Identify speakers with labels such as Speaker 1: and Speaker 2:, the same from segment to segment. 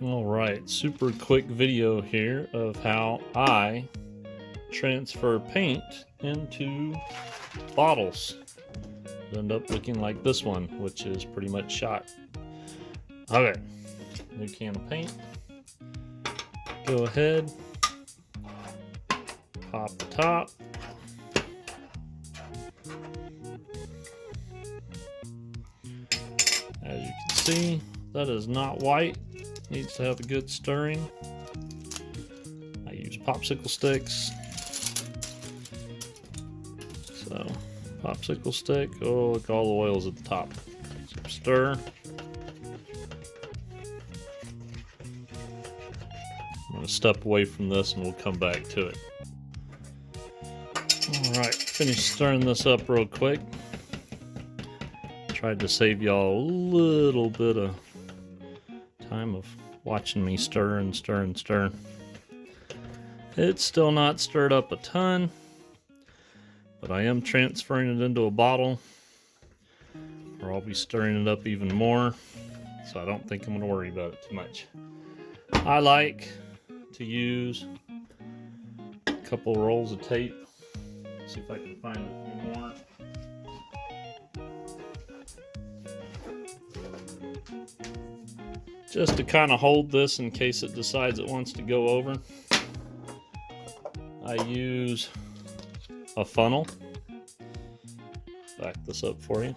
Speaker 1: All right, super quick video here of how I transfer paint into bottles. End up looking like this one, which is pretty much shot. Okay, new can of paint. Go ahead, pop the top. As you can see, that is not white. Needs to have a good stirring. I use popsicle sticks. So, popsicle stick. Oh, look, all the oil's at the top. So stir. I'm going to step away from this and we'll come back to it. Alright, finish stirring this up real quick. Tried to save y'all a little bit of time of watching me stir and stir and stir. It's still not stirred up a ton, but I am transferring it into a bottle, or I'll be stirring it up even more, so I don't think I'm going to worry about it too much. I like to use a couple rolls of tape. See if I can find a few more. Just to kind of hold this in case it decides it wants to go over. I use a funnel. Back this up for you.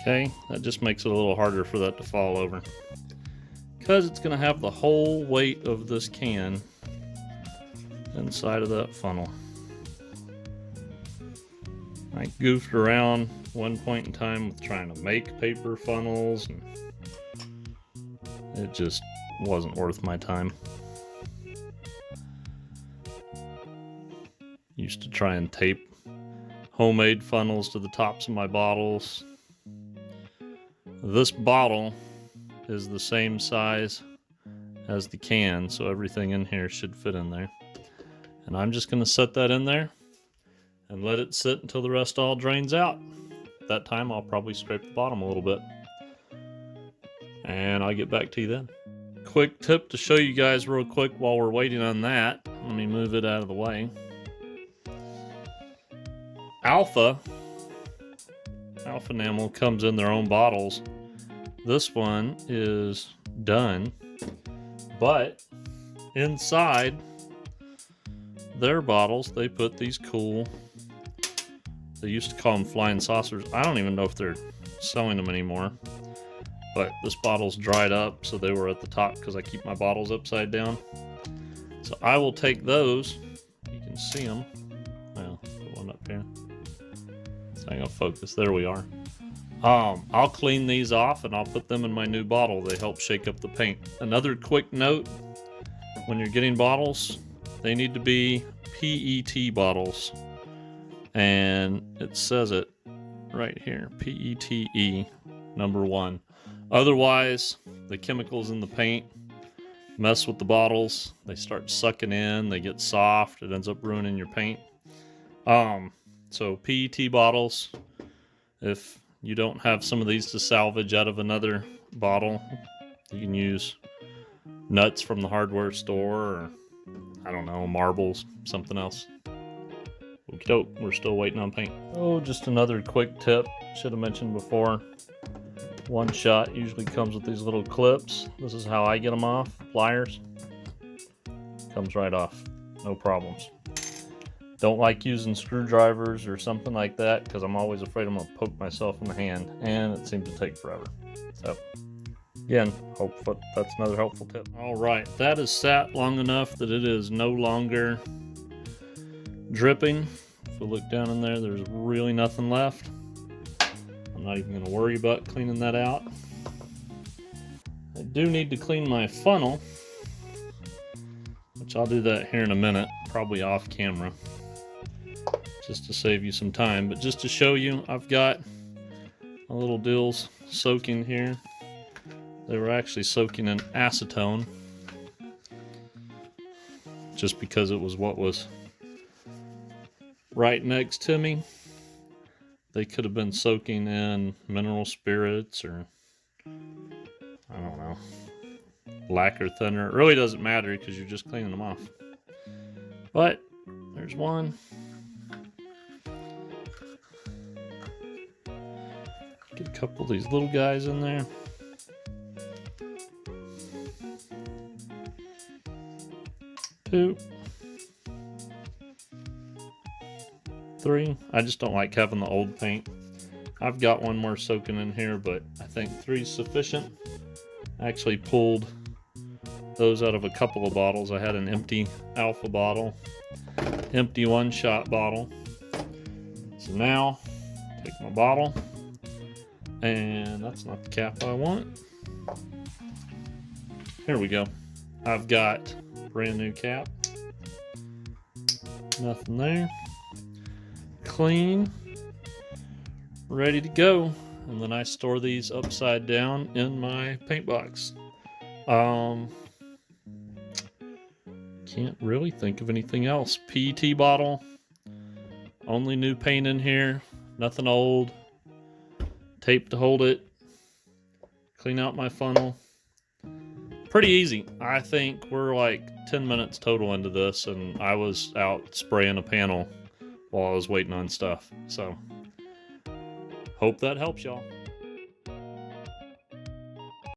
Speaker 1: Okay, that just makes it a little harder for that to fall over. Because it's going to have the whole weight of this can inside of that funnel. I goofed around one point in time with trying to make paper funnels, and it just wasn't worth my time. Used to try and tape homemade funnels to the tops of my bottles. This bottle is the same size as the can, so everything in here should fit in there. And I'm just going to set that in there and let it sit until the rest all drains out. At that time, I'll probably scrape the bottom a little bit. And I'll get back to you then. Quick tip to show you guys real quick while we're waiting on that. Let me move it out of the way. Alpha enamel comes in their own bottles. This one is done, but inside their bottles, they put these cool, they used to call them flying saucers. I don't even know if they're selling them anymore, but this bottle's dried up, so they were at the top because I keep my bottles upside down. So I will take those. You can see them. Well, put one up here. It's not gonna focus. There we are. I'll clean these off and I'll put them in my new bottle. They help shake up the paint. Another quick note, when you're getting bottles, they need to be PET bottles. And it says it right here, PETE, number 1. Otherwise, the chemicals in the paint mess with the bottles. They start sucking in, they get soft, it ends up ruining your paint. So PET bottles, if you don't have some of these to salvage out of another bottle, you can use nuts from the hardware store, or I don't know, marbles, something else. Okie doke, we're still waiting on paint. Oh, just another quick tip, should have mentioned before. One Shot usually comes with these little clips. This is how I get them off, pliers. Comes right off, no problems. Don't like using screwdrivers or something like that because I'm always afraid I'm going to poke myself in the hand, and it seems to take forever. So, again, that's another helpful tip. All right, that is sat long enough that it is no longer dripping. If we look down in there, there's really nothing left. I'm not even going to worry about cleaning that out. I do need to clean my funnel, which I'll do that here in a minute, probably off camera, just to save you some time. But just to show you, I've got my little deals soaking here. They were actually soaking in acetone, just because it was what was right next to me. They could have been soaking in mineral spirits or I don't know, lacquer thinner. It really doesn't matter because you're just cleaning them off. But there's one. Get a couple of these little guys in there. Two. Three. I just don't like having the old paint. I've got one more soaking in here, but I think 3 is sufficient. I actually pulled those out of a couple of bottles. I had an empty alpha bottle, empty one-shot bottle. So now, take my bottle, and that's not the cap I want. Here we go. I've got brand new cap. Nothing there. Clean. Ready to go. And then I store these upside down in my paint box. Can't really think of anything else. PET bottle. Only new paint in here. Nothing old. Tape to hold it. Clean out my funnel. Pretty easy. I think we're like 10 minutes total into this, and I was out spraying a panel while I was waiting on stuff. So, hope that helps y'all.